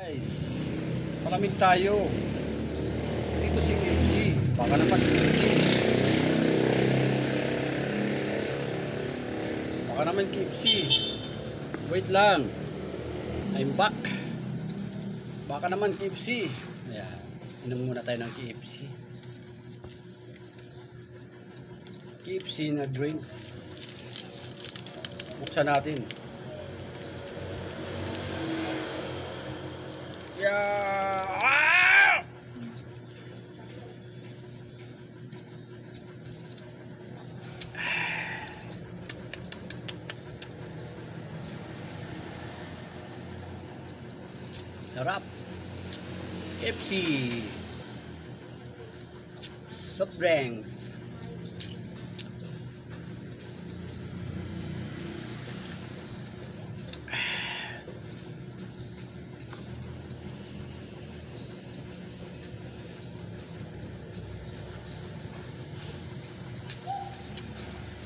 Guys, malamig tayo. Dito si KFC. Baka naman KFC. Baka naman KFC. Wait lang. I'm back. Baka naman KFC. Ayan. Inom muna tayo ng KFC. KFC na drinks. Buksan natin. Ah! Sarap. KFC. Soft drinks.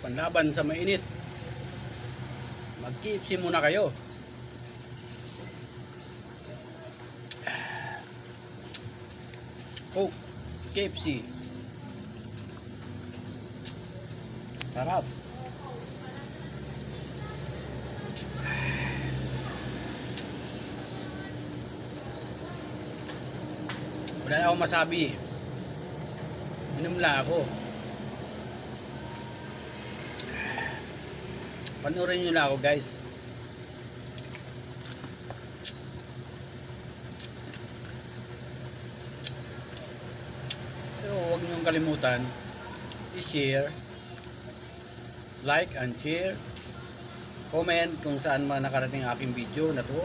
Panlaban sa mainit. Mag-KFC muna kayo. Coke, KFC. Sarap. Wala na akong masabi. Inom lang ako. Panoorin nyo na ako, guys. Pero huwag nyo kalimutan i-share, like and share, comment kung saan man nakarating aking video na to,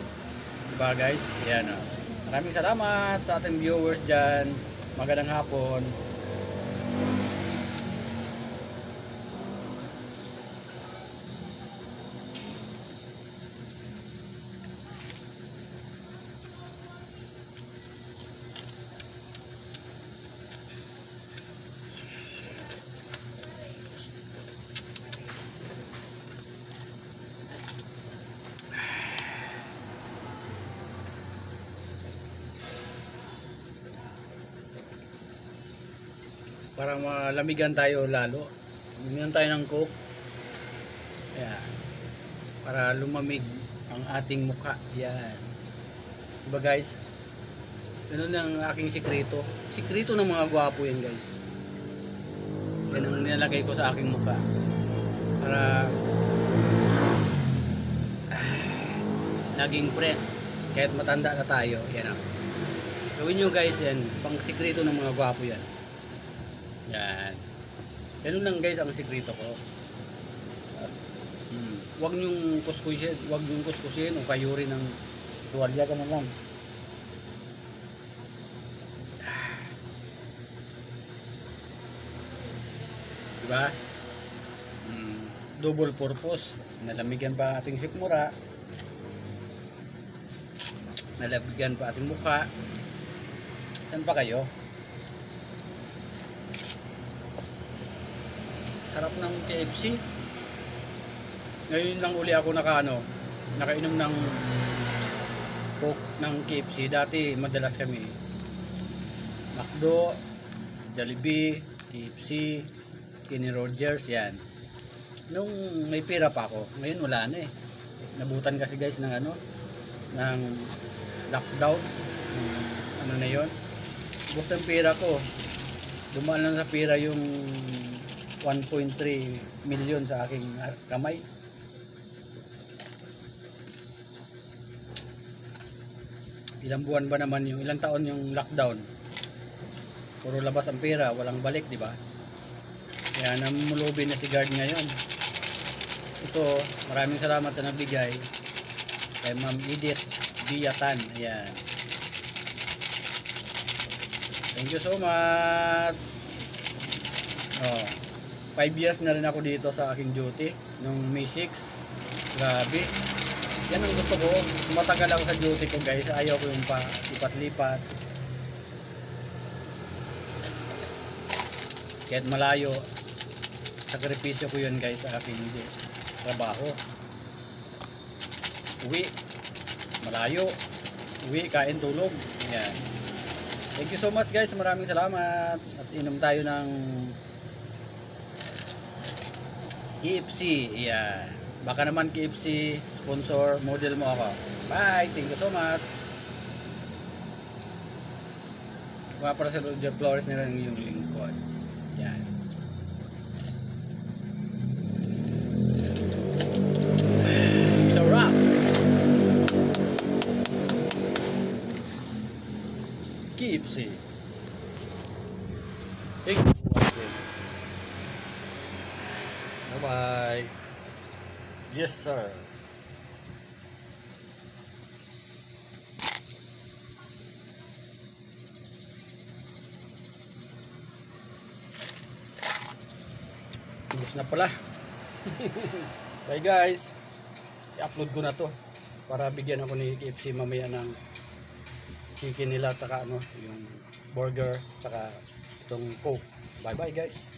diba guys? Yan o. Maraming salamat sa ating viewers dyan. Magandang hapon. Para malamigan tayo lalo. Uminom tayo ng Coke. Ayan. Para lumamig ang ating mukha. Yan. Diba guys? Ganun ang aking sikreto. Sikreto ng mga gwapo yan guys. Yan ang nilalagay ko sa aking mukha. Para naging fresh. Kahit matanda na tayo. Yan ang. Gawin nyo guys yan. Pang sikreto ng mga gwapo yan. Yan. Ganun lang guys ang sikreto ko. Huwag nyong kuskusin, o kayurin ng tuwalya, ganun lang. Diba? Double purpose. Nalamigan pa ating sikmura. Nalamigan pa ating mukha. Saan pa kayo? Sarap ng KFC. Ngayon lang uli ako nakainom ng Coke ng KFC. Dati madalas kami McDo, Jollibee, KFC, Kenny Rogers, yan. Nung may pera pa ako. Ngayon wala na eh. Nabutan kasi guys ng ng lockdown. Ano na yon? Basta ang pera ko. Dumaan lang sa pera yung 1.3 million sa aking kamay. Ilang buwan ba naman yung ilang taon yung lockdown? Puro labas ang pera, walang balik, di ba? Kaya namulubin na si guard ngayon. Ito, maraming salamat sa nabigay kay Ma'am Edith Diatan. Ayan. Thank you so much. 5 years na rin ako dito sa aking duty nung May 6. Grabe. Yan ang gusto ko. Matagal ako sa duty ko guys. Ayaw ko yung lipat-lipat. Kahit malayo, sakripisyo ko yun guys sa aking trabaho. Uwi, malayo. uwi, kain, tulog. Yan. Thank you so much guys, maraming salamat. At inom tayo ng KFC. Yan. Baka naman KFC sponsor, model mo ako. Bye, thank you so much. Mga para sa Roger Flores nila yung lingkod. Yan. Sarap. KFC. Thank you for watching. Bye-bye. Yes, sir. Ubus na pala. Bye guys. I-upload ko na to para bigyan ako ni KFC mamaya ng chicken nila, tsaka ano, yung burger, tsaka itong Coke. Bye bye guys.